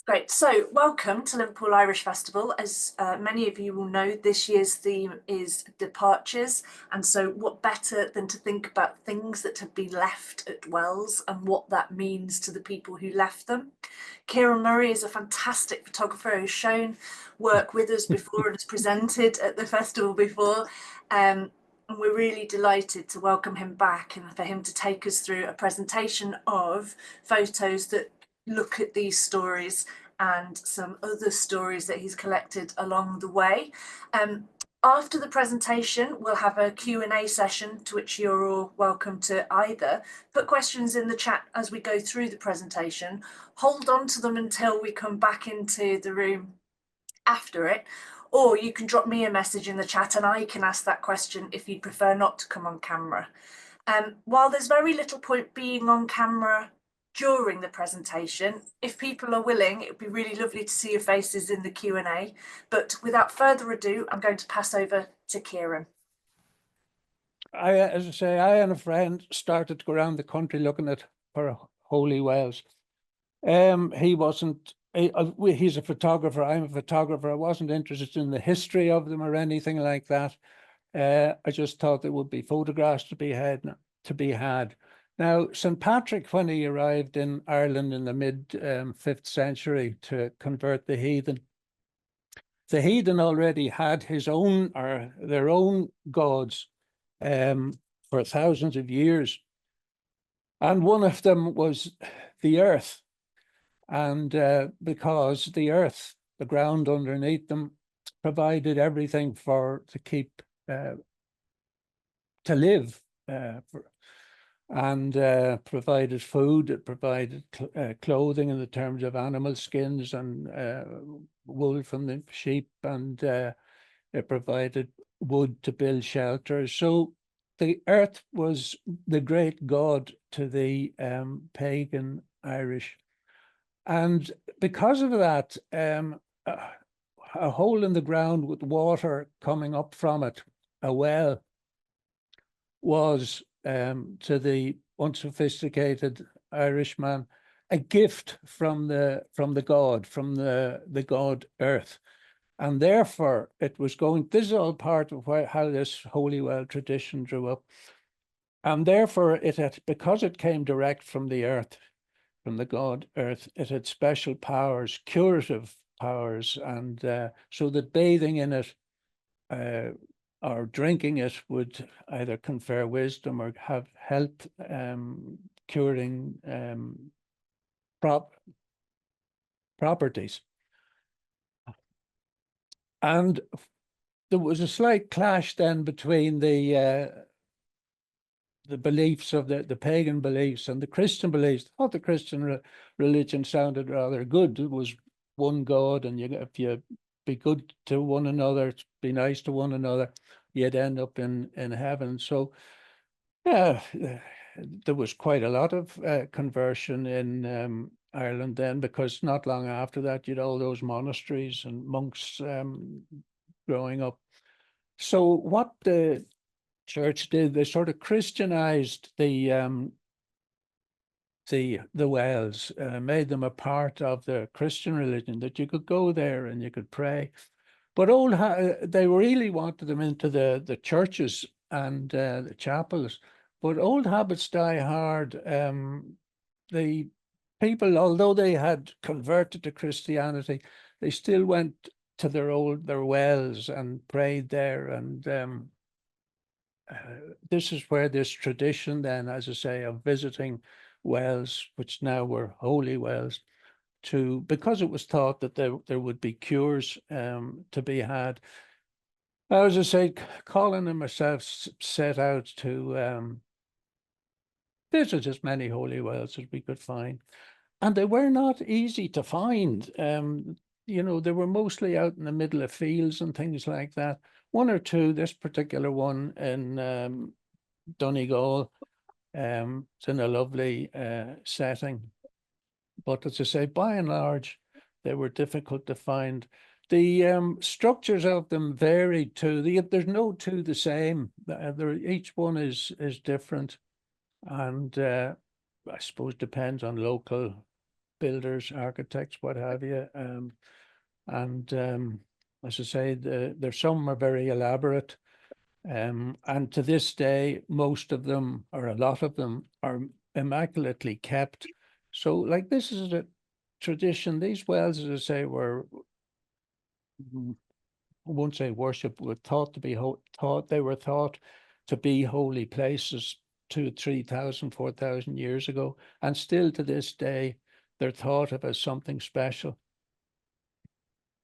Great. So welcome to Liverpool Irish Festival. As many of you will know, this year's theme is departures. And so what better than to think about things that have been left at Wells and what that means to the people who left them. Kieran Murray is a fantastic photographer who's shown work with us before and has presented at the festival before. And we're really delighted to welcome him back and for him to take us through a presentation of photos that look at these stories and some other stories that he's collected along the way. After the presentation, we'll have a Q&A session to which you're all welcome to either put questions in the chat as we go through the presentation, hold on to them until we come back into the room after it, or you can drop me a message in the chat and I can ask that question if you prefer not to come on camera. While there's very little point being on camera during the presentation, if people are willing, it would be really lovely to see your faces in the Q&A. But without further ado, I'm going to pass over to Kieran. As I say, I and a friend started to go around the country looking for holy wells. He's a photographer, I'm a photographer. I wasn't interested in the history of them or anything like that. I just thought there would be photographs to be had. Now, St. Patrick, when he arrived in Ireland in the mid 5th century to convert the heathen already had his own or their own gods for thousands of years. And one of them was the earth. And because the earth, the ground underneath them, provided everything to live, and provided food. It provided clothing in the terms of animal skins and wool from the sheep, and it provided wood to build shelters. So the earth was the great god to the pagan Irish. And because of that, a hole in the ground with water coming up from it, a well, was to the unsophisticated Irishman a gift from the god earth. And therefore it was going, this is all part of how this holy well tradition drew up. And therefore because it came direct from the earth, from the god earth, it had special powers, curative powers, and so that bathing in it or drinking it would either confer wisdom or have health curing properties. And there was a slight clash then between the beliefs of the pagan beliefs and the Christian beliefs. I thought the Christian religion sounded rather good. It was one God, and if you be good to one another, be nice to one another, you'd end up in heaven. So yeah, there was quite a lot of conversion in Ireland then, because not long after that you'd all those monasteries and monks growing up. So what the church did, they sort of Christianized the wells, made them a part of the Christian religion, that you could go there and you could pray. But they really wanted them into the churches and the chapels. But old habits die hard. The people, although they had converted to Christianity, they still went to their wells and prayed there. And this is where this tradition then, as I say, of visiting wells, which now were holy wells, because it was thought that there would be cures to be had. As I say, Colin and myself set out to visit as many holy wells as we could find. And they were not easy to find. You know, they were mostly out in the middle of fields and things like that. One or two, this particular one in Donegal, it's in a lovely setting. But as I say, by and large, they were difficult to find. The structures of them varied too. There's no two the same. Each one is different, and I suppose depends on local builders, architects, what have you. And as I say, there's some are very elaborate. And to this day, most of them, or a lot of them, are immaculately kept. So, like, this is a tradition. These wells, as I say, were, I won't say worship, were thought to be thought to be holy places 3,000, 4,000 years ago, and still to this day, they're thought of as something special.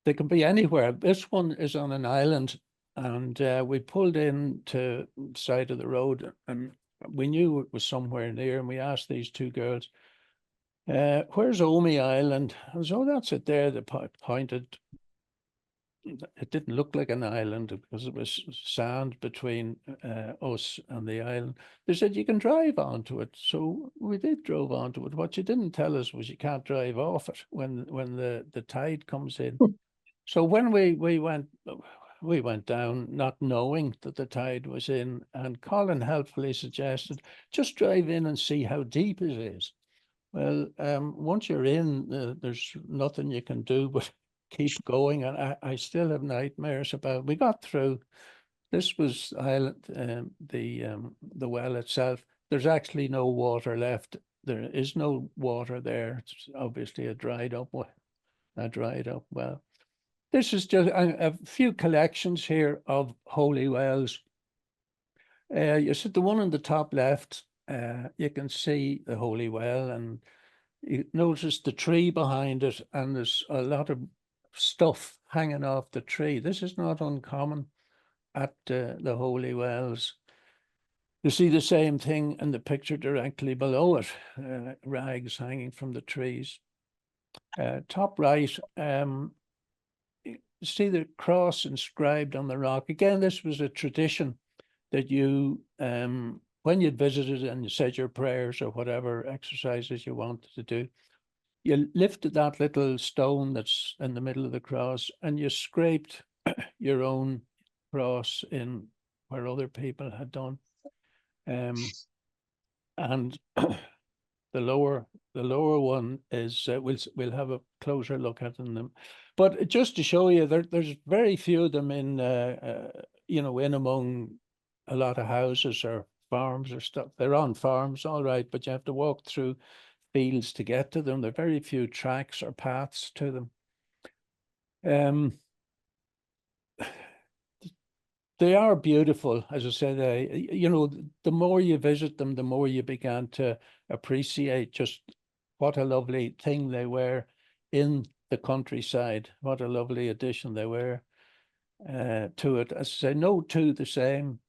They can be anywhere. This one is on an island, and we pulled in to the side of the road, and we knew it was somewhere near, and we asked these two girls, where's Omi Island? And so, that's it there. They pointed. It didn't look like an island because it was sand between us and the island. They said you can drive onto it. So we did drove onto it. What you didn't tell us was you can't drive off it when the tide comes in. So when we went down, not knowing that the tide was in, and Colin helpfully suggested, just drive in and see how deep it is. Well, once you're in, there's nothing you can do but keep going. And I still have nightmares about, we got through. This was island, the well itself. There's actually no water left. There is no water there. It's obviously a dried up well. This is just a few collections here of holy wells. You see the one on the top left, you can see the holy well, and you notice the tree behind it, and there's a lot of stuff hanging off the tree. This is not uncommon at the holy wells. You see the same thing in the picture directly below it, rags hanging from the trees. Top right, you see the cross inscribed on the rock. Again, this was a tradition that you, when you'd visited and you said your prayers or whatever exercises you wanted to do, you lifted that little stone that's in the middle of the cross and you scraped your own cross in where other people had done. And the lower one is, we'll have a closer look at them. But just to show you, there's very few of them in, in among a lot of houses or farms or stuff. They're on farms, all right, but you have to walk through fields to get to them. There are very few tracks or paths to them. They are beautiful, as I said. The more you visit them, the more you began to appreciate just what a lovely thing they were in the countryside. What a lovely addition they were to it. As I say, no two the same.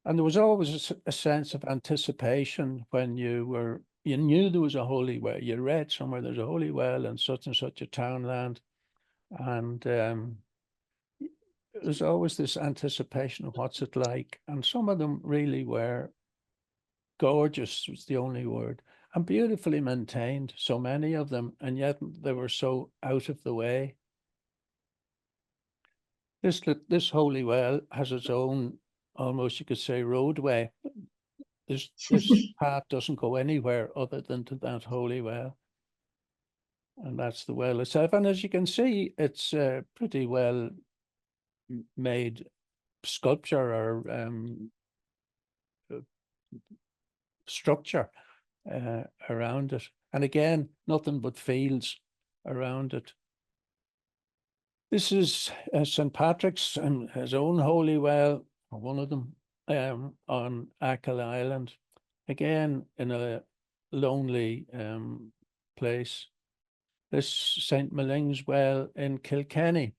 And there was always a sense of anticipation when you knew there was a holy well. You read somewhere there's a holy well in such and such a townland. And there's always this anticipation of what's it like. And some of them really were gorgeous, was the only word, and beautifully maintained, so many of them, and yet they were so out of the way. This holy well has its own, almost you could say, roadway. This path doesn't go anywhere other than to that holy well. And that's the well itself. And as you can see, it's pretty well made sculpture or structure around it. And again, nothing but fields around it. This is St. Patrick's and his own holy well, one of them, on Achill Island. Again, in a lonely place. This St. Maling's well in Kilkenny.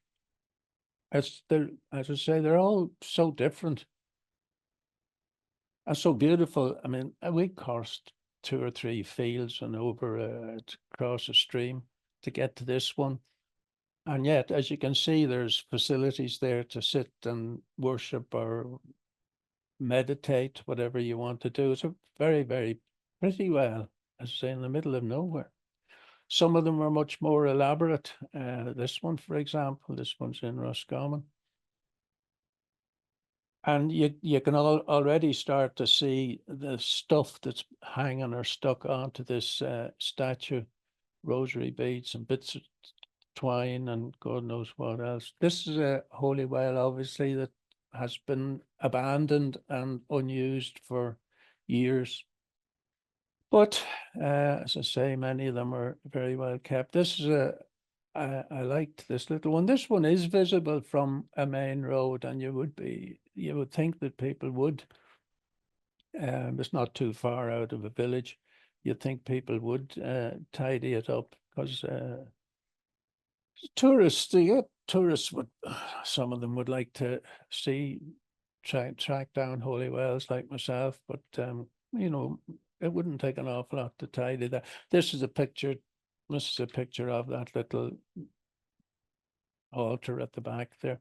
As I say, they're all so different and so beautiful. I mean, we crossed 2 or 3 fields and over across a stream to get to this one. And yet, as you can see, there's facilities there to sit and worship or meditate, whatever you want to do. It's a very, very pretty well, as I say, in the middle of nowhere. Some of them are much more elaborate. This one, for example, this one's in Roscommon. And you can already start to see the stuff that's hanging or stuck onto this statue. rosary beads and bits of twine and God knows what else. This is a holy well, obviously, that has been abandoned and unused for years. But as I say, many of them are very well kept. This is I liked this little one. This one is visible from a main road, and you would think that people would. It's not too far out of a village. You'd think people would tidy it up because tourists would, some of them would like to track down holy wells like myself, but it wouldn't take an awful lot to tidy that. This is a picture of that little altar at the back there.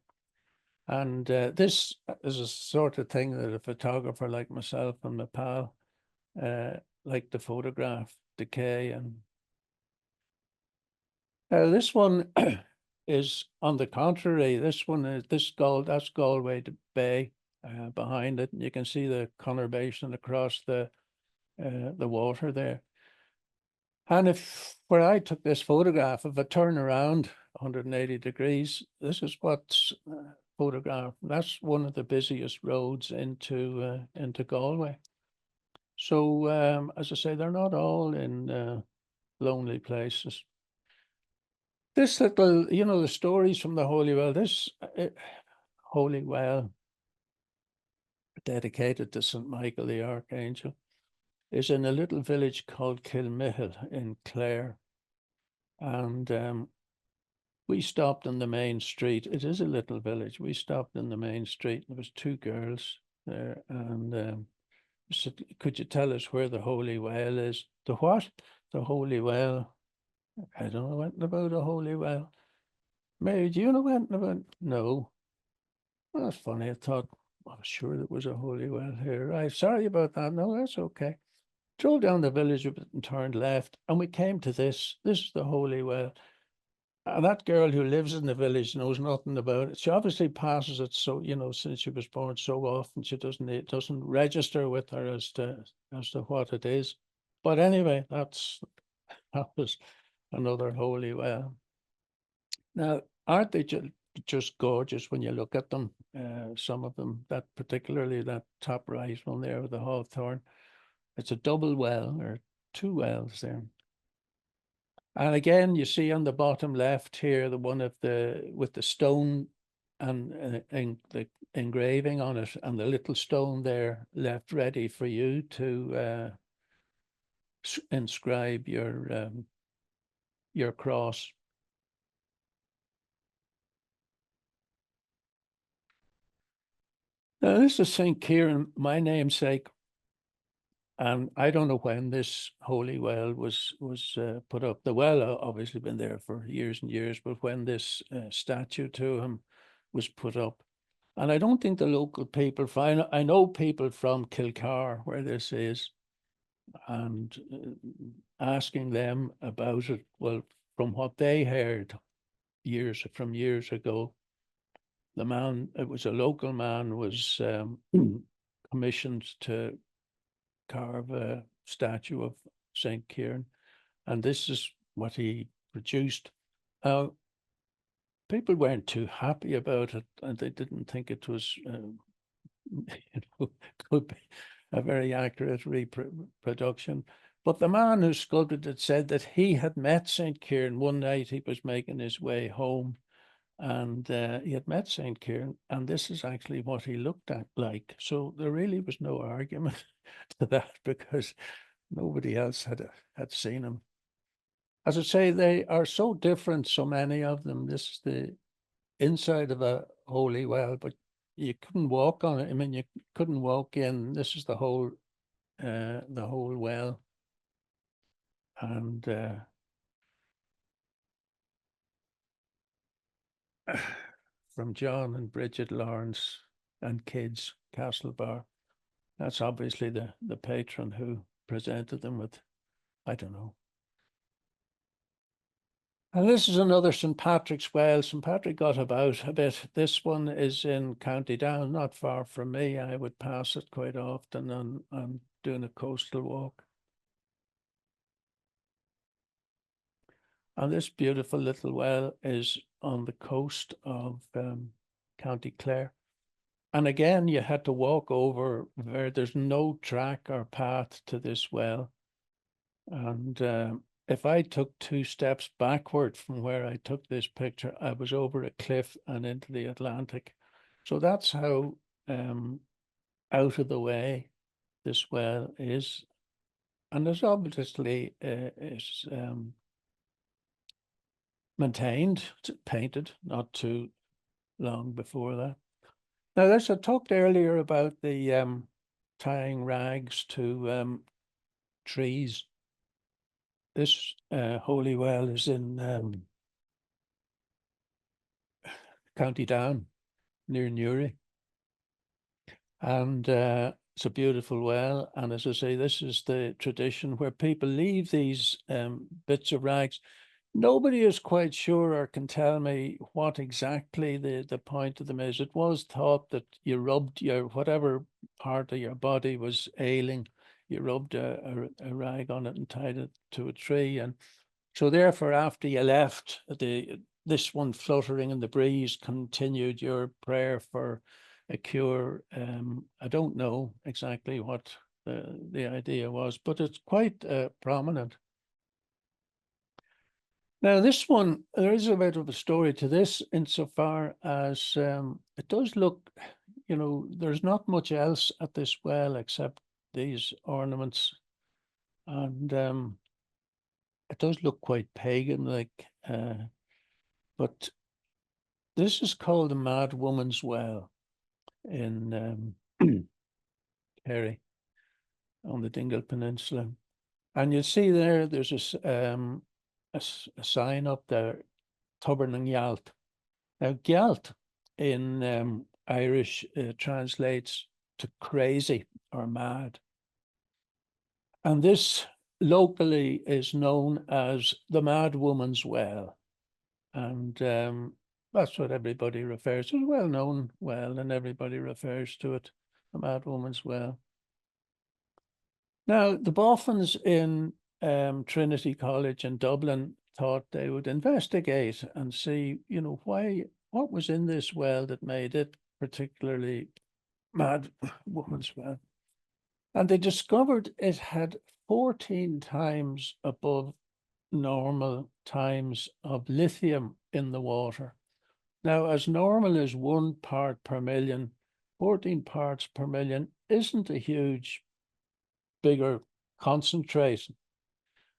And this is a sort of thing that a photographer like myself and my pal like to photograph decay. And this one is on the contrary. This one is that's Galway Bay behind it, and you can see the conurbation across the water there. And where I took this photograph, if I turn around 180 degrees, this is what's photographed. That's one of the busiest roads into Galway. So as I say, they're not all in lonely places. This little, the stories from the Holy Well, this Holy Well, dedicated to St. Michael the Archangel, is in a little village called Kilmihil in Clare. And we stopped in the main street. It is a little village. We stopped in the main street. There was two girls there, and said, "Could you tell us where the Holy Well is?" The what? The Holy Well. I don't know anything about a Holy Well. Mary, do you know anything about? No. Well, that's funny. I thought, I was sure there was a Holy Well here. Right, sorry about that. No, that's okay. Drove down the village a bit and turned left, and we came to this. This is the Holy Well. And that girl who lives in the village knows nothing about it. She obviously passes it, so since she was born so often, it doesn't register with her as to what it is. But anyway, that was another Holy Well. Now, aren't they just gorgeous when you look at them? Some of them, particularly that top right one there with the hawthorn. It's a double well, or two wells there. And again, you see on the bottom left here, the one with the stone and the engraving on it, and the little stone there left ready for you to inscribe your cross. Now, this is St. Kieran, my namesake, and I don't know when this holy well was put up. The well obviously been there for years and years, but when this statue to him was put up, and I don't think the local people, I know people from Kilcar where this is, and asking them about it, well, from what they heard years ago, it was a local man, was commissioned to carve a statue of St. Kieran, and this is what he produced. People weren't too happy about it, and they didn't think it was could be a very accurate reproduction. But the man who sculpted it said that he had met St. Kieran one night. He was making his way home, and he had met St. Kieran, and this is actually what he looked like. So there really was no argument to that, because nobody else had seen him. As I say, they are so different, so many of them. This is the inside of a holy well, but you couldn't walk on it. I mean, you couldn't walk in. This is the whole well. And from John and Bridget Lawrence and kids, Castlebar. That's obviously the patron who presented them with, I don't know. And this is another St. Patrick's Well. St. Patrick got about a bit. This one is in County Down, not far from me. I would pass it quite often on doing a coastal walk. And this beautiful little well is on the coast of County Clare. And again, you had to walk over where there's no track or path to this well. And if I took 2 steps backward from where I took this picture, I was over a cliff and into the Atlantic. So that's how out of the way this well is. And there's obviously is maintained, painted, not too long before that. Now, I talked earlier about the tying rags to trees. This holy well is in County Down, near Newry. And it's a beautiful well. And as I say, this is the tradition where people leave these bits of rags. Nobody is quite sure or can tell me what exactly the point of them is. It was thought that you rubbed your whatever part of your body was ailing, you rubbed a rag on it and tied it to a tree. And so therefore, after you left, this one fluttering in the breeze continued your prayer for a cure. I don't know exactly what the idea was, but it's quite prominent. Now, this one, there is a bit of a story to this insofar as it does look, there's not much else at this well except these ornaments. And it does look quite pagan-like. But this is called the Mad Woman's Well in Kerry on the Dingle Peninsula. And you'll see there's a sign up there, Tubbern and Gyalt. Now, Gyalt in Irish translates to crazy or mad. And this locally is known as the Mad Woman's Well. And that's what everybody refers to. It's a well-known well, and everybody refers to it, the Mad Woman's Well. Now, the Boffins in Trinity College in Dublin thought they would investigate and see, what was in this well that made it particularly Mad Woman's Well. And they discovered it had 14 times above normal times of lithium in the water. Now, as normal as 1 part per million, 14 parts per million isn't a huge, bigger concentration,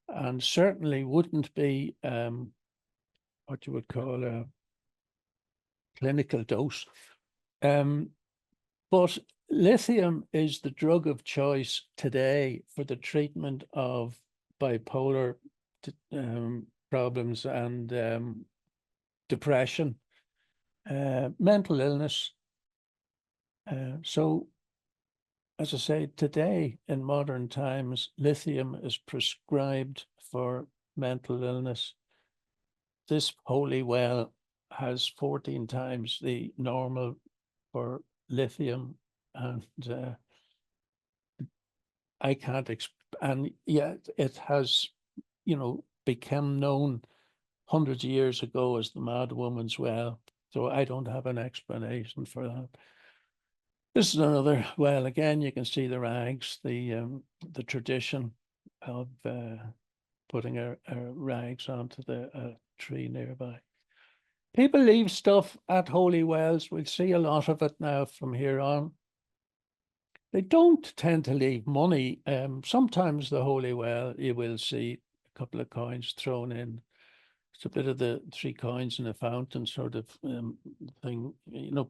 and certainly wouldn't be what you would call a clinical dose. But lithium is the drug of choice today for the treatment of bipolar problems and depression, mental illness. So, as I say, today in modern times, lithium is prescribed for mental illness. This holy well has 14 times the normal for lithium, and I can't and yet it has, become known hundreds of years ago as the Mad Woman's Well. So I don't have an explanation for that. This is another well. Again, you can see the rags, the tradition of putting rags onto the tree nearby. People leave stuff at holy wells. We'll see a lot of it now from here on. They don't tend to leave money. Sometimes the holy well, you will see a couple of coins thrown in. It's a bit of the 3 coins in a fountain sort of thing.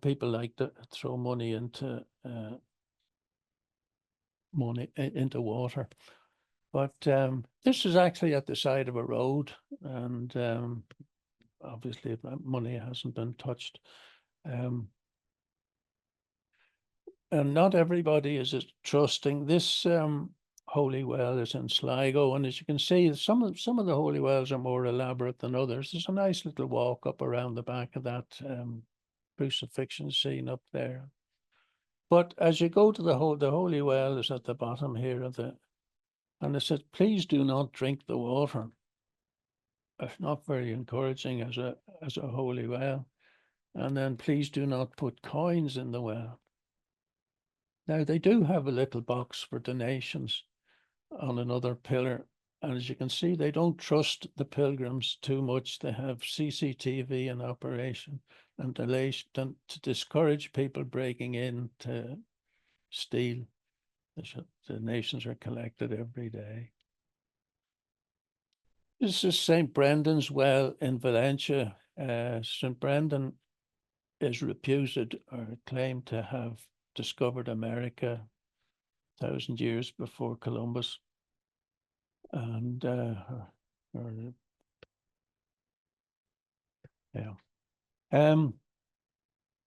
People like to throw money into water. But this is actually at the side of a road, and obviously money hasn't been touched. And not everybody is as trusting. This holy well is in Sligo, and as you can see, some of the holy wells are more elaborate than others. There's a nice little walk up around the back of that crucifixion scene up there. But as you go to the holy well is at the bottom here of and it says, please do not drink the water. not very encouraging as a holy well. And then please do not put coins in the well. Now they do have a little box for donations on another pillar. And as you can see, they don't trust the pilgrims too much. They have CCTV in operation and to discourage people breaking in to steal. The donations are collected every day. This is St. Brendan's well in Valencia. St. Brendan is reputed or claimed to have discovered America 1,000 years before Columbus. And yeah.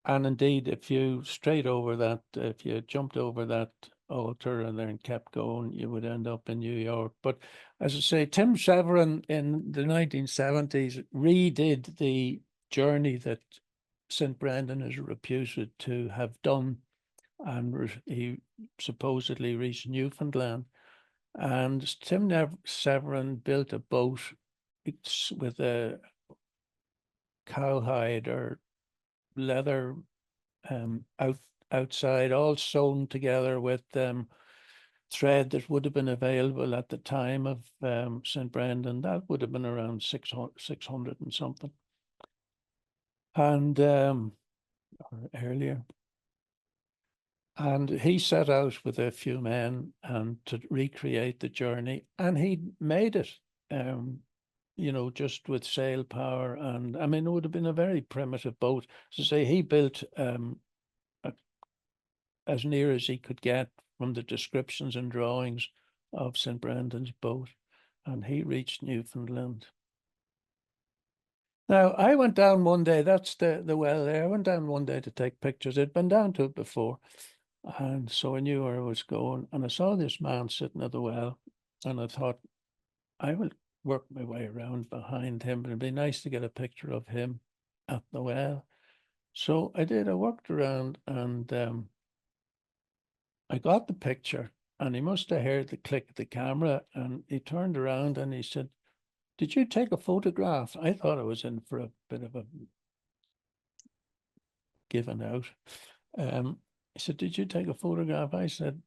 And indeed, if you if you jumped over that altar and then kept going, you would end up in New York. But as I say, Tim Severin in the 1970s redid the journey that St. Brendan is reputed to have done, and he supposedly reached Newfoundland. And Tim Severin built a boat with a cowhide or leather outside, all sewn together with thread that would have been available at the time of St. Brendan. That would have been around 600 and something, and or earlier. And he set out with a few men and to recreate the journey, and he made it. You know, just with sail power, and I mean, it would have been a very primitive boat. To say he built as near as he could get from the descriptions and drawings of St. Brendan's boat, and he reached Newfoundland. Now, I went down one day, that's the well there. I went down one day to take pictures. I'd been down to it before, and so I knew where I was going, and I saw this man sitting at the well, and I thought, I will work my way around behind him, but it'd be nice to get a picture of him at the well. So I did. I walked around, and I got the picture, and he must have heard the click of the camera, and he turned around and he said, "Did you take a photograph?" I thought I was in for a bit of a giving out. He said, "Did you take a photograph?" I said,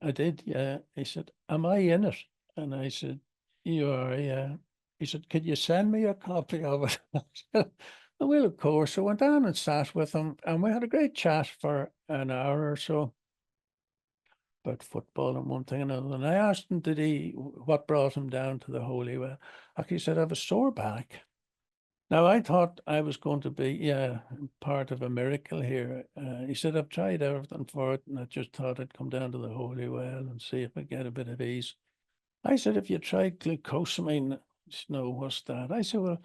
"I did, yeah." He said, "Am I in it?" And I said, "You are, yeah." He said, "Could you send me a copy of it?" I said, "Well, of course." I went down and sat with him, and we had a great chat for an hour or so about football and one thing and another. And I asked him, what brought him down to the Holy Well? He said, "I have a sore back." Now, I thought I was going to be, part of a miracle here. He said, "I've tried everything for it, and I just thought I'd come down to the Holy Well and see if I get a bit of ease." I said, "If you tried glucosamine?" He said, "No, what's that?" I said, "Well,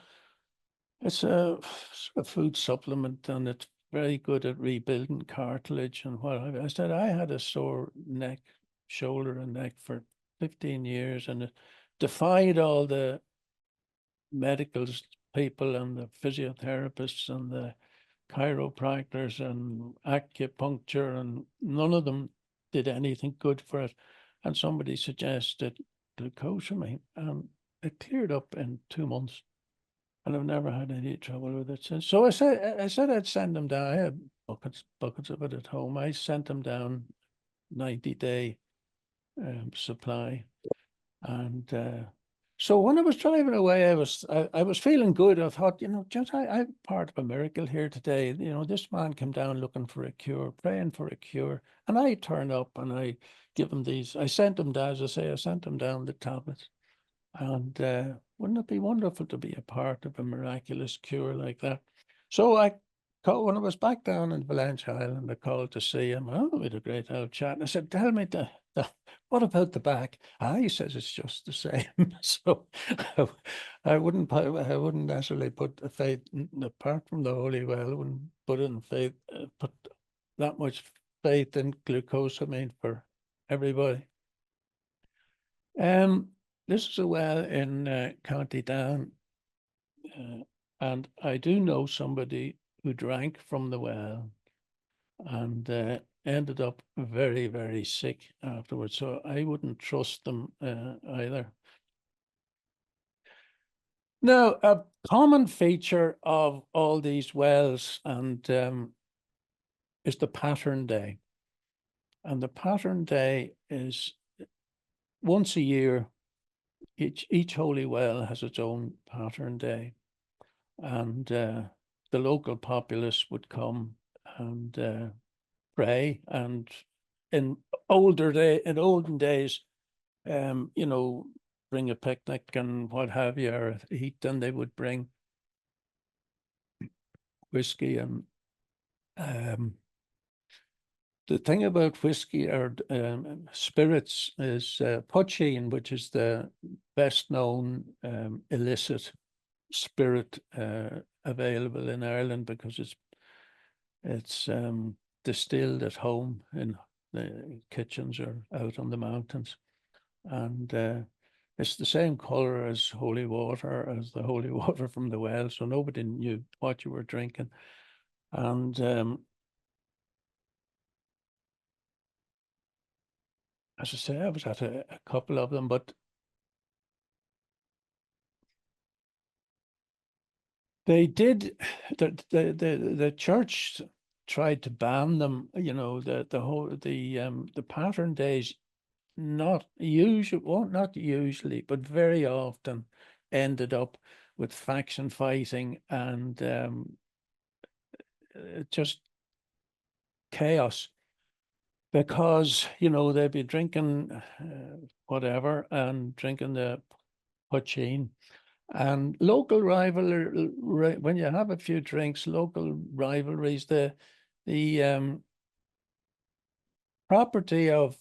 it's a sort of food supplement, and it's very good at rebuilding cartilage and what have you." I said, "I had a sore neck, shoulder and neck for 15 years, and it defied all the medical people and the physiotherapists and the chiropractors and acupuncture, and none of them did anything good for it. And somebody suggested glucosamine, and it cleared up in 2 months. And I've never had any trouble with it since. So I said I'd send them down. I had buckets of it at home. I sent them down 90-day supply. And so when I was driving away, I was feeling good. I thought, just I'm part of a miracle here today. This man came down looking for a cure, praying for a cure, and I turn up and I give him these. I sent him down, as I say, I sent him down the tablets. And wouldn't it be wonderful to be a part of a miraculous cure like that? So I called, when I was back down in Valencia Island, I called to see him. Oh, we had a great old chat. And I said, "Tell me, what about the back?" He says it's just the same. So I wouldn't necessarily put the faith, apart from the Holy Well, I wouldn't put that much faith in glucosamine for everybody. This is a well in County Down, and I do know somebody who drank from the well and ended up very, very sick afterwards. So I wouldn't trust them either. Now, a common feature of all these wells and is the pattern day. And the pattern day is once a year. Each holy well has its own pattern day, and the local populace would come and pray. And in olden days, you know, bring a picnic and what have you, or eat, and they would bring whiskey and the thing about whiskey or spirits is poaching, which is the best known illicit spirit available in Ireland, because it's distilled at home in the kitchens or out on the mountains, and it's the same color as holy water, as the holy water from the well, so nobody knew what you were drinking. And as I say, I was at a couple of them, but they did. The church tried to ban them. You know, the pattern days, not usually, well, not usually, but very often ended up with faction fighting and just chaos, because you know they'd be drinking whatever and drinking the poachine. And local rivalry, when you have a few drinks, local rivalries, the property of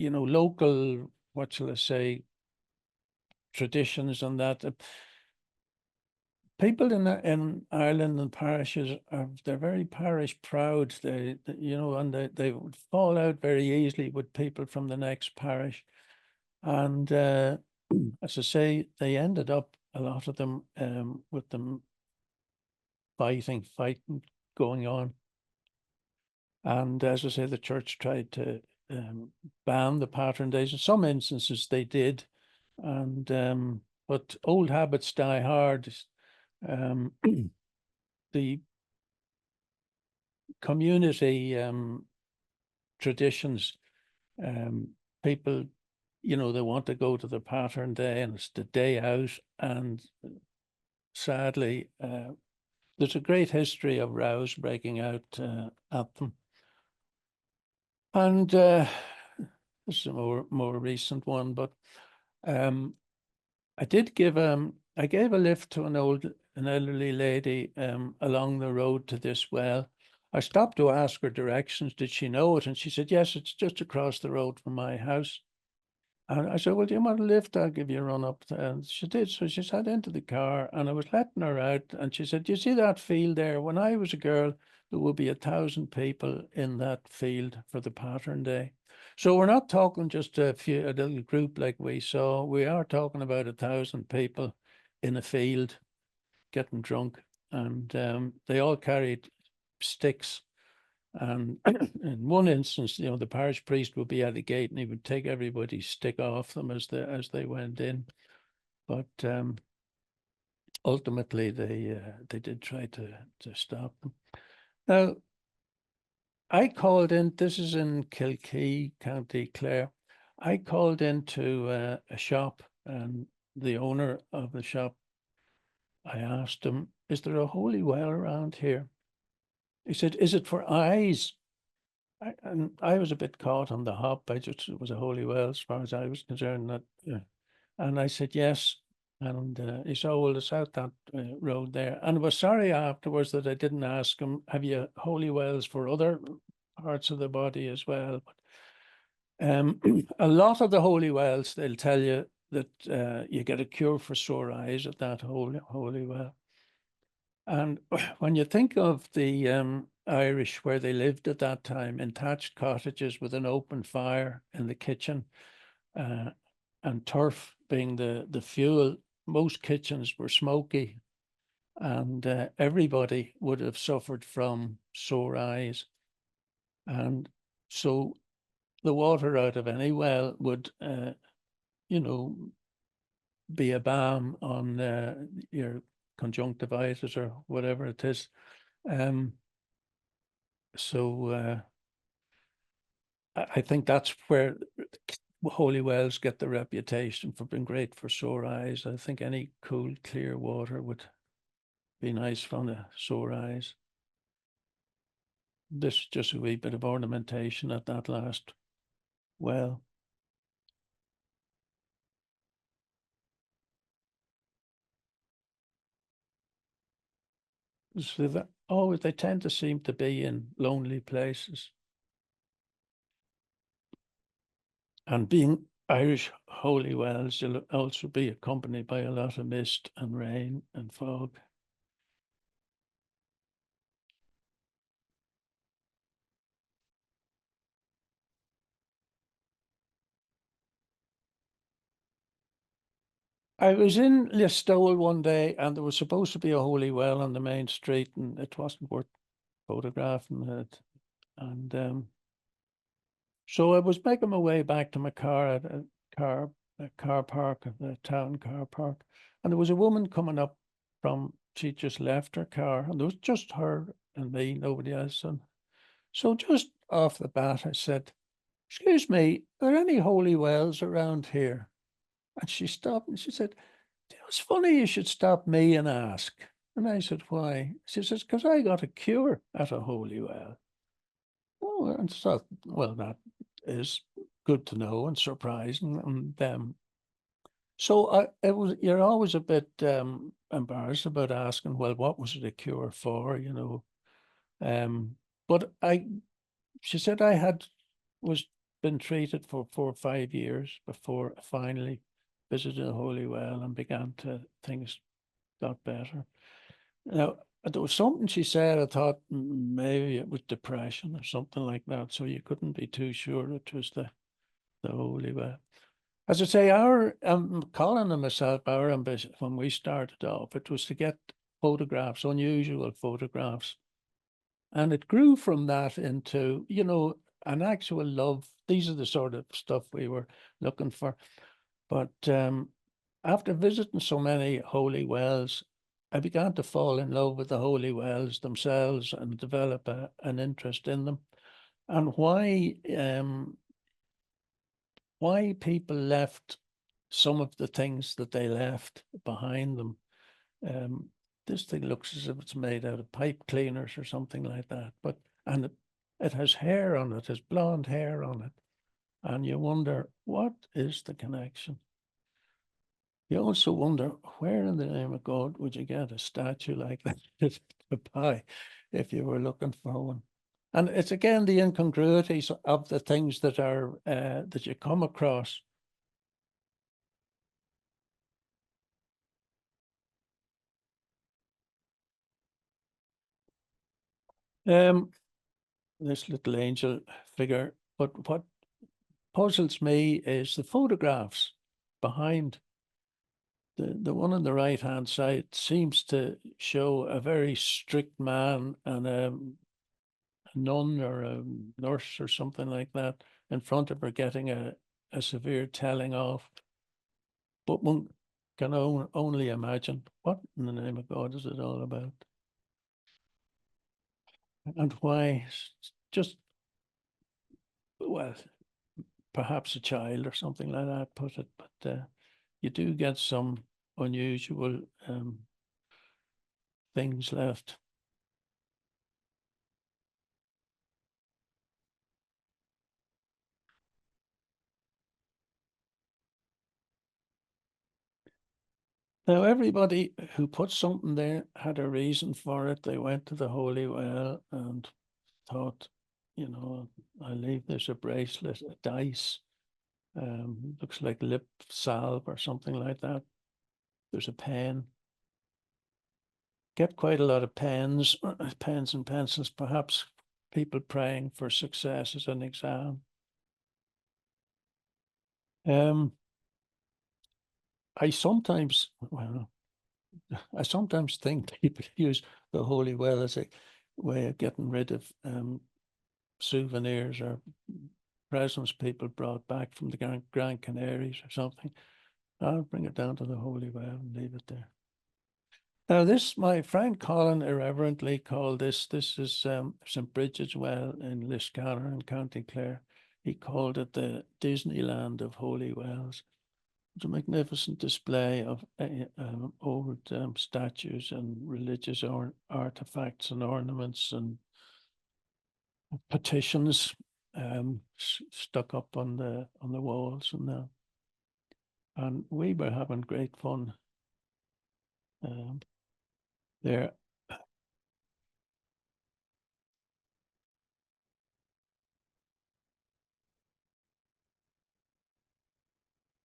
you know, local, what shall I say, traditions and that. People in Ireland and parishes they're very parish proud. You know, and they would fall out very easily with people from the next parish. And as I say, they ended up, a lot of them, with them fighting going on. And as I say, the church tried to ban the pattern days. In some instances they did, and but old habits die hard. The community traditions, people, you know, they want to go to the pattern day and it's the day out, and sadly there's a great history of rows breaking out at them. And this is a more recent one, but I gave a lift to an elderly lady along the road to this well. I stopped to ask her directions. Did she know it? And she said, yes, it's just across the road from my house. And I said, well, do you want a lift? I'll give you a run up. And she did. So she sat into the car and I was letting her out. And she said, do you see that field there? When I was a girl, there would be 1,000 people in that field for the pattern day. So we're not talking just a little group like we saw. We are talking about 1,000 people in a field getting drunk. And they all carried sticks. And in one instance, you know, the parish priest would be at the gate and he would take everybody's stick off them as they went in. But ultimately, they did try to stop them. Now, I called in. This is in Kilkee, County Clare. I called into a shop, and the owner of the shop, I asked him, "Is there a holy well around here?" He said, "Is it for eyes?" And I was a bit caught on the hop. It was a holy well as far as I was concerned. And I said, yes. And he said, oh, well, it's out that road there. And I was sorry afterwards that I didn't ask him, have you holy wells for other parts of the body as well? But a lot of the holy wells, they'll tell you that you get a cure for sore eyes at that holy well. And when you think of the Irish where they lived at that time, in thatched cottages with an open fire in the kitchen, and turf being the fuel, most kitchens were smoky, and everybody would have suffered from sore eyes. And so the water out of any well would, you know, be a balm on your conjunctivitis or whatever it is. So I think that's where holy wells get the reputation for being great for sore eyes. I think any cool, clear water would be nice from the sore eyes. This is just a wee bit of ornamentation at that last well. So they tend to seem to be in lonely places. And being Irish holy wells, you'll also be accompanied by a lot of mist and rain and fog. I was in Listowel one day, and there was supposed to be a holy well on the main street, and it wasn't worth photographing it. And so I was making my way back to my car at a car park, the town car park, and there was a woman coming up from, she just left her car, and there was just her and me, nobody else. And so just off the bat, I said, "Excuse me, are there any holy wells around here?" And she stopped and she said, "It's funny you should stop me and ask." And I said, "Why?" She says, "Because I got a cure at a holy well." Oh, and so, well, that is good to know and surprising. And so you're always a bit embarrassed about asking, well, what was it a cure for, you know? But she said I was been treated for 4 or 5 years before I finally visited a holy well and things got better. Now, there was something she said, I thought maybe it was depression or something like that. So you couldn't be too sure it was the holy well. As I say, Colin and myself, our ambition when we started off, it was to get photographs, unusual photographs. And it grew from that into, an actual love. These are the sort of stuff we were looking for. But after visiting so many holy wells, I began to fall in love with the holy wells themselves and develop an interest in them. And why people left some of the things that they left behind them. This thing looks as if it's made out of pipe cleaners or something like that. And it has hair on it, has blonde hair on it. And you wonder, what is the connection? You also wonder, where in the name of God would you get a statue like that to buy if you were looking for one? And it's again the incongruities of the things that are that you come across. This little angel figure, but what puzzles me is the photographs behind. The one on the right hand side seems to show a very strict man and a nun or a nurse or something like that in front of her getting a severe telling off. But one can only imagine, what in the name of God is it all about? And why just, well, perhaps a child or something like that put it, but you do get some unusual things left. Now, everybody who put something there had a reason for it. They went to the holy well and thought, I leave there's a bracelet, a dice, looks like lip salve or something like that. There's a pen. Get quite a lot of pens and pencils, perhaps people praying for success as an exam. I sometimes think people use the holy well as a way of getting rid of souvenirs or presents people brought back from the Grand Canaries or something. I'll bring it down to the Holy Well and leave it there. Now, this, my friend Colin irreverently called this is St. Bridget's Well in Liscannor in County Clare. He called it the Disneyland of Holy Wells. It's a magnificent display of old statues and religious artifacts and ornaments and petitions stuck up on the walls and that. And we were having great fun there.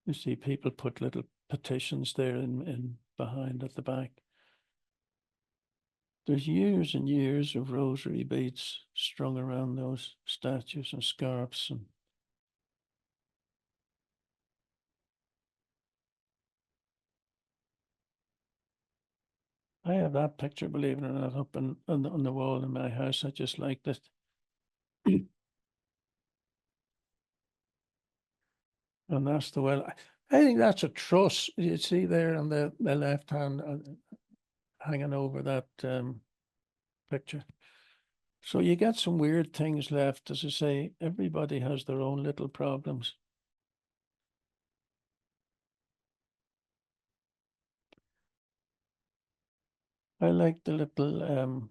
You see people put little petitions there in behind at the back. There's years and years of rosary beads strung around those statues and scarps. And I have that picture, believe it or not, up on the wall in my house. I just liked it. And that's the well. I think that's a truss. You see there on the left hand hanging over that picture. So you get some weird things left. As I say, everybody has their own little problems. I like the little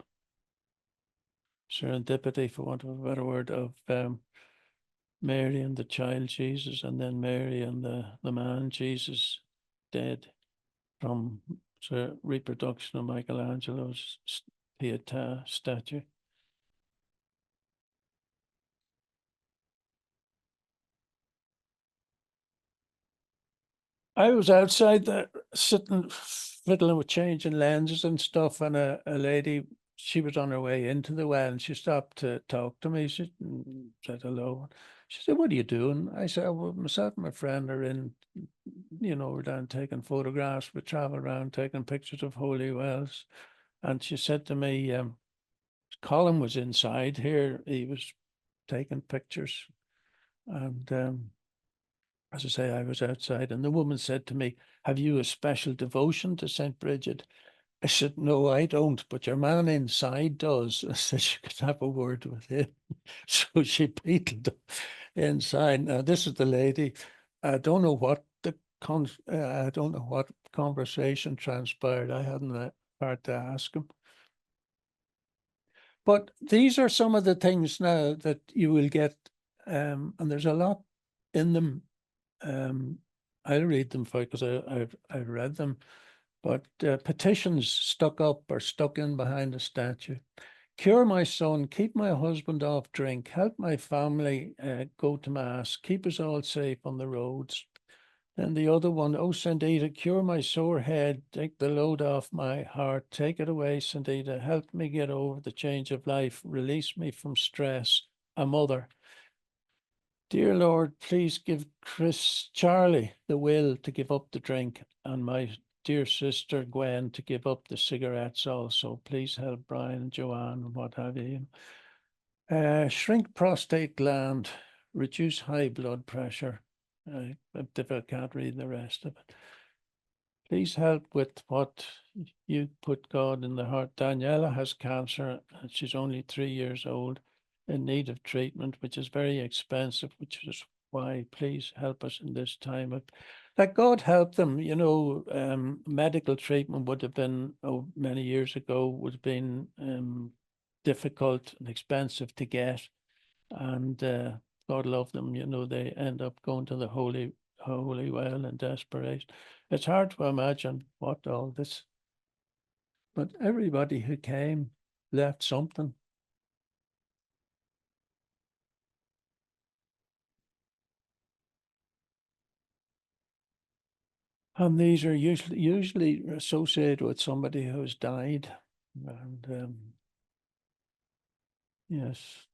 serendipity, for want of a better word, of Mary and the child Jesus, and then Mary and the man Jesus dead from the reproduction of Michelangelo's Pietà statue. I was outside there sitting fiddling with changing lenses and stuff, and a lady, she was on her way into the well and she stopped to talk to me. She said hello. She said, "What are you doing?" I said, "Well, myself and my friend are in, we're down taking photographs. We travel around taking pictures of holy wells." And she said to me, Colin was inside here. He was taking pictures. And as I say, I was outside, and the woman said to me, "Have you a special devotion to St. Bridget?" I said, "No, I don't, but your man inside does." I said, "You could have a word with him." So she beetled inside. Now, this is the lady. I don't know what I don't know what conversation transpired. I hadn't the heart to ask him. But these are some of the things now that you will get, and there's a lot in them. I'll read them for you because I've read them. But petitions stuck up or stuck in behind a statue. Cure my son, keep my husband off drink, help my family go to mass, keep us all safe on the roads. And the other one, oh, St. Eda, cure my sore head, take the load off my heart, take it away, St. Eda, help me get over the change of life, release me from stress, a mother. Dear Lord, please give Charlie the will to give up the drink, and my dear sister Gwen to give up the cigarettes also. Please help Brian and Joanne and what have you. Shrink prostate gland, reduce high blood pressure. I can't read the rest of it. Please help with what you put God in the heart. Daniela has cancer and she's only 3 years old, in need of treatment, which is very expensive, which is why please help us in this time. Like God help them, medical treatment would have been, many years ago, would have been difficult and expensive to get. And God love them, they end up going to the holy well in desperation. It's hard to imagine what all this, but everybody who came left something. And these are usually associated with somebody who's died. And yes.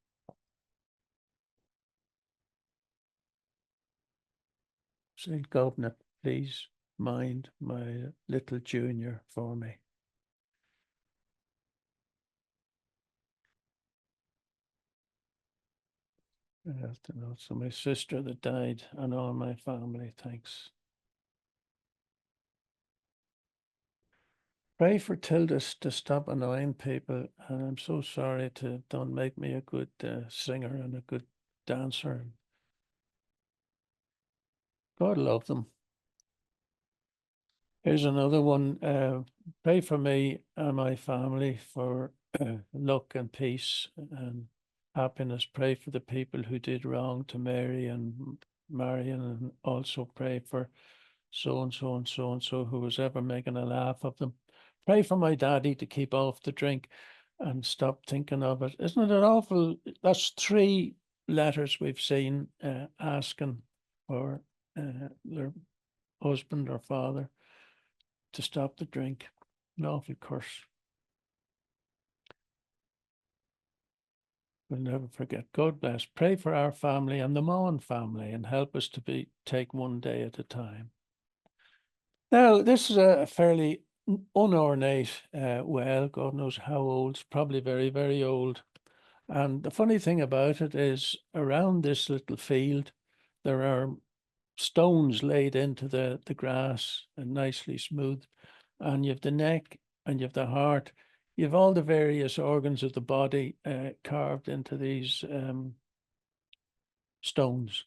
Saint Governor, please mind my little junior for me. I have to know. So my sister that died and all my family, thanks. Pray for Tildes to stop annoying people, and I'm so sorry to don't make me a good singer and a good dancer. God love them. Here's another one. Pray for me and my family for luck and peace and happiness. Pray for the people who did wrong to Mary and Marion, and also pray for so and so and so and so who was ever making a laugh of them. Pray for my daddy to keep off the drink and stop thinking of it. Isn't it awful? That's 3 letters we've seen asking for their husband or father to stop the drink. An awful curse. We'll never forget. God bless. Pray for our family and the Maughan family and help us to take one day at a time. Now, this is a fairly unornate well. God knows how old. It's probably very, very old. And the funny thing about it is around this little field, there are stones laid into the grass and nicely smooth. And you have the neck and you have the heart. You have all the various organs of the body carved into these stones.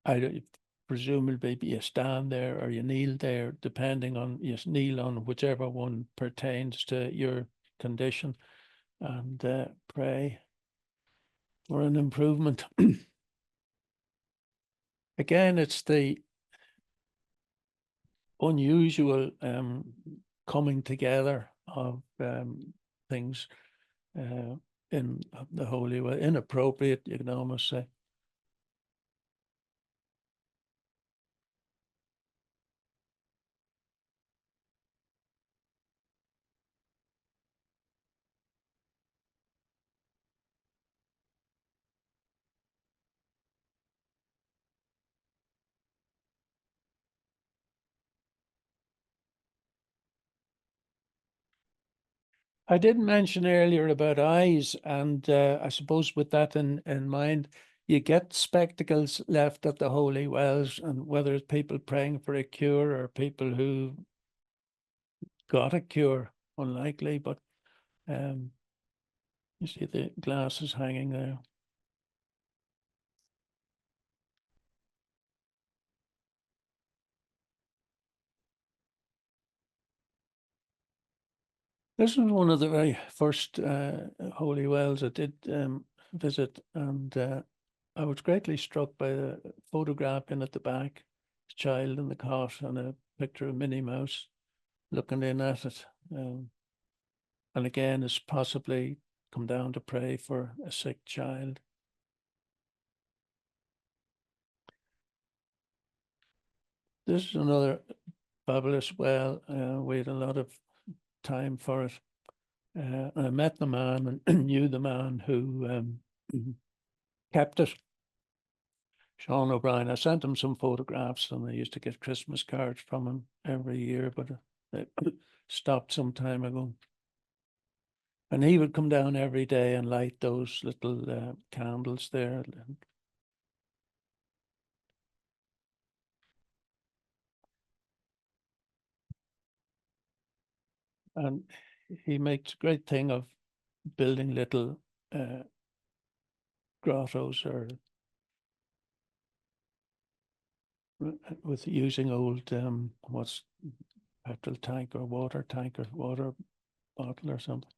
I presumably you stand there or you kneel there, depending on, you kneel on whichever one pertains to your condition, and pray for an improvement. Again, it's the unusual coming together of things in the holy way, inappropriate, you can almost say. I did mention earlier about eyes, and I suppose with that in mind, you get spectacles left at the holy wells, and whether it's people praying for a cure or people who got a cure, unlikely, but you see the glasses hanging there. This was one of the very first holy wells I did visit, and I was greatly struck by the photograph in at the back, a child in the cot and a picture of Minnie Mouse looking in at it. And again, it's possibly come down to pray for a sick child. This is another fabulous well. We had a lot of time for it. I met the man and knew the man who kept it, Sean O'Brien. I sent him some photographs, and I used to get Christmas cards from him every year, but they stopped some time ago. And he would come down every day and light those little candles there. And he makes a great thing of building little grottos or with using old what's petrol tank or water tank or water bottle or something.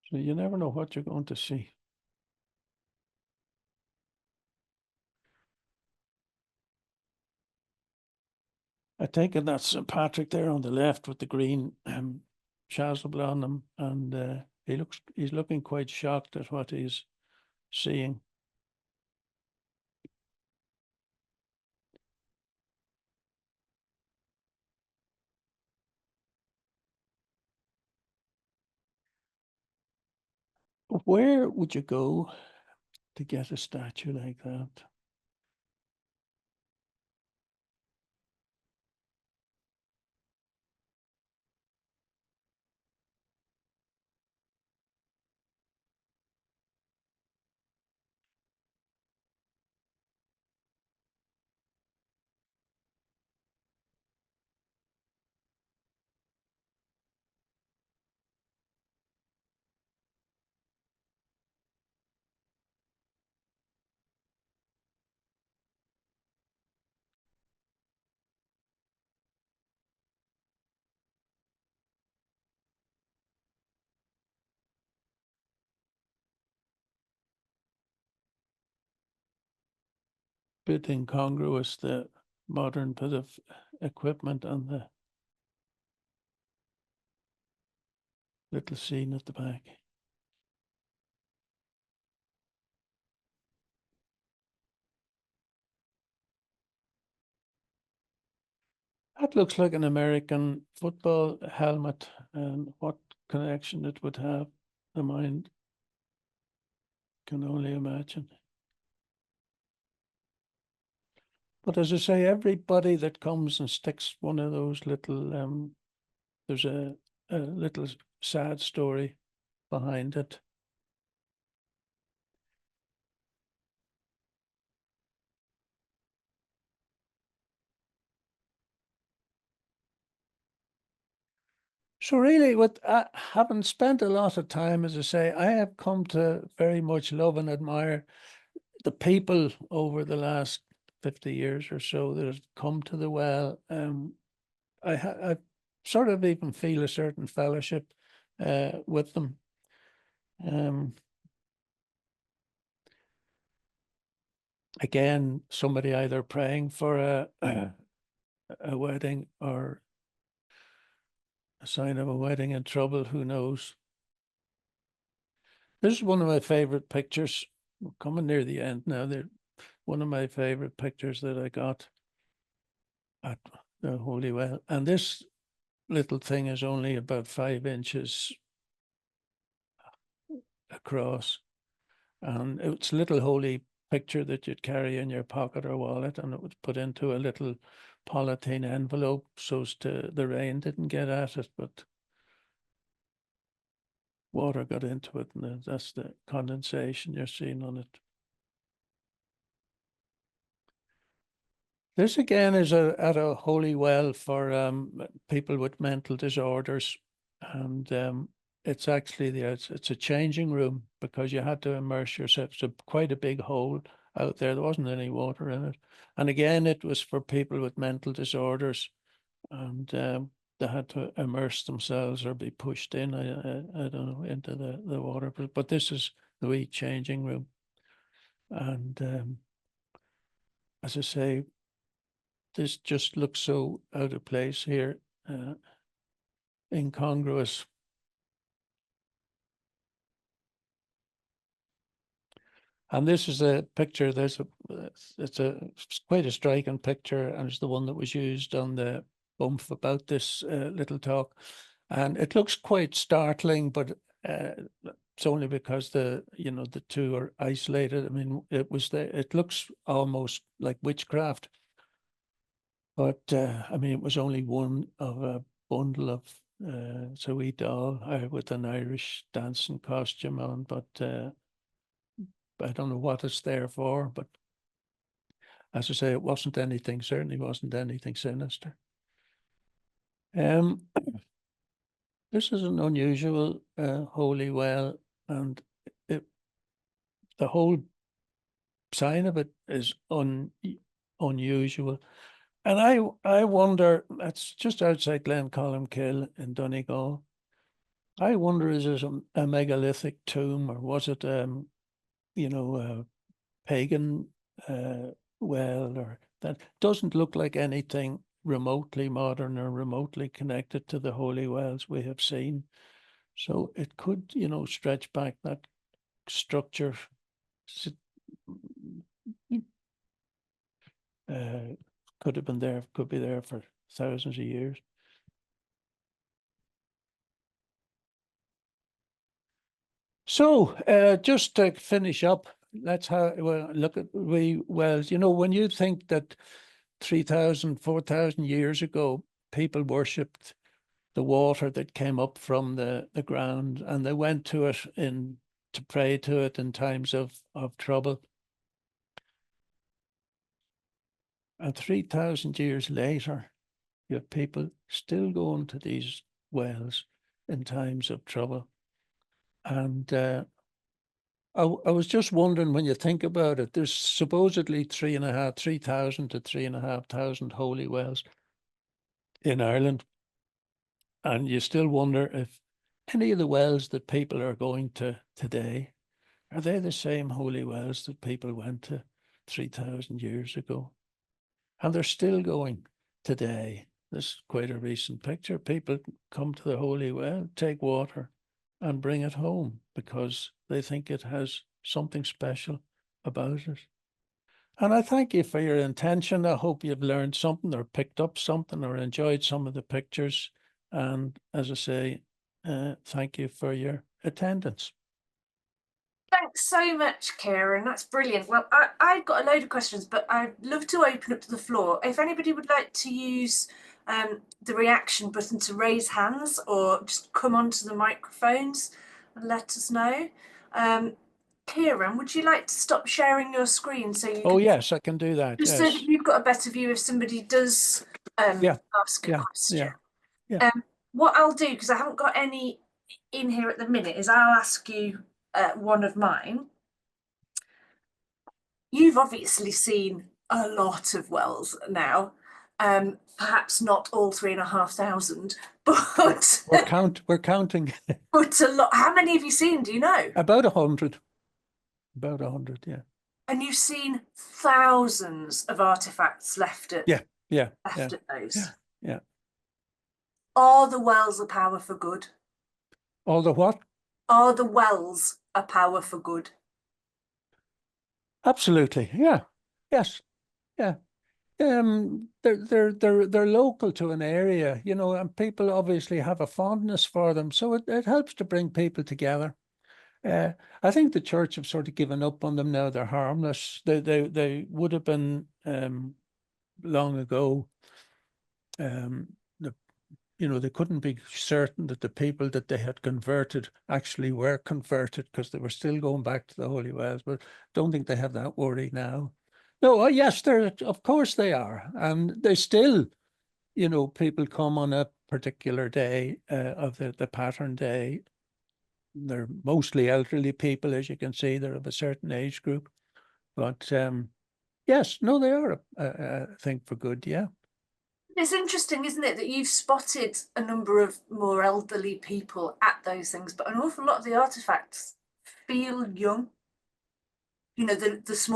So you never know what you're going to see. I take it that's St. Patrick there on the left with the green chasuble on him, and he's looking quite shocked at what he's seeing. Where would you go to get a statue like that? bit incongruous, the modern bit of equipment and the little scene at the back. That looks like an American football helmet, and what connection it would have, the mind can only imagine. But as I say, everybody that comes and sticks one of those little, there's a little sad story behind it. So really, with having spent a lot of time, as I say, I have come to very much love and admire the people over the last 50 years or so that have come to the well. I sort of even feel a certain fellowship with them. Again, somebody either praying for a wedding or a sign of a wedding in trouble, who knows. This is one of my favorite pictures. We're coming near the end now. They're one of my favorite pictures that I got at the Holy Well. And this little thing is only about 5 inches across. And it's a little holy picture that you'd carry in your pocket or wallet, and it was put into a little polythene envelope so as to the rain didn't get at it, but water got into it, and that's the condensation you're seeing on it. This again is at a holy well for people with mental disorders, and it's actually it's a changing room because you had to immerse yourself. It's quite a big hole out there. There wasn't any water in it, and again, it was for people with mental disorders, and they had to immerse themselves or be pushed in. I don't know, into the water, but this is the wee changing room, and as I say, this just looks so out of place here, incongruous. And this is a picture. It's quite a striking picture, and it's the one that was used on the bump about this little talk. And it looks quite startling, but it's only because the two are isolated. I mean, it looks almost like witchcraft. But I mean, it was only one of a bundle of it's a wee doll with an Irish dancing costume on, but I don't know what it's there for. But as I say, it wasn't anything, certainly wasn't anything sinister. This is an unusual holy well, and the whole sign of it is unusual. And I wonder, that's just outside Glencolmkill in Donegal. I wonder, is it a megalithic tomb, or was it, a pagan well, or that doesn't look like anything remotely modern or remotely connected to the holy wells we have seen. So it could, stretch back that structure. Could have been there, could be there for thousands of years. So just to finish up, let's look at wells. When you think that 3,000, 4,000 years ago, people worshipped the water that came up from the ground, and they went to it to pray to it in times of trouble. And 3,000 years later, you have people still going to these wells in times of trouble. And I was just wondering, when you think about it, there's supposedly 3,000 to 3,500 holy wells in Ireland. And you still wonder if any of the wells that people are going to today, are they the same holy wells that people went to 3,000 years ago. And they're still going today. This is quite a recent picture. People come to the Holy Well, take water and bring it home because they think it has something special about it. And I thank you for your intention. I hope you've learned something or picked up something or enjoyed some of the pictures. And as I say, thank you for your attendance. Thanks so much, Kieran. That's brilliant. Well, I've got a load of questions, but I'd love to open up to the floor. If anybody would like to use the reaction button to raise hands or just come onto the microphones and let us know. Kieran, would you like to stop sharing your screen so you Oh, can, yes, I can do that. just Yes. so that you've got a better view if somebody does ask a question. What I'll do, because I haven't got any in here at the minute, is I'll ask you one of mine. You've obviously seen a lot of wells now, perhaps not all 3,500, but we're counting. But a lot. How many have you seen? Do you know? About 100. About 100, yeah. And you've seen thousands of artifacts left at those. Yeah. Are the wells a power for good? All the what? Are the wells a power for good? Absolutely, yeah. Yes, yeah. They're local to an area, you know, and people obviously have a fondness for them, so it helps to bring people together. I think the church have sort of given up on them now. They're harmless. They would have been long ago. They couldn't be certain that the people that they had converted actually were converted because they were still going back to the Holy Wells, but don't think they have that worry now. No, yes, of course they are. And they still, people come on a particular day of the pattern day. They're mostly elderly people, as you can see. They're of a certain age group. But yes, no, they are a thing for good, yeah. It's interesting, isn't it, that you've spotted a number of more elderly people at those things, but an awful lot of the artifacts feel young. The small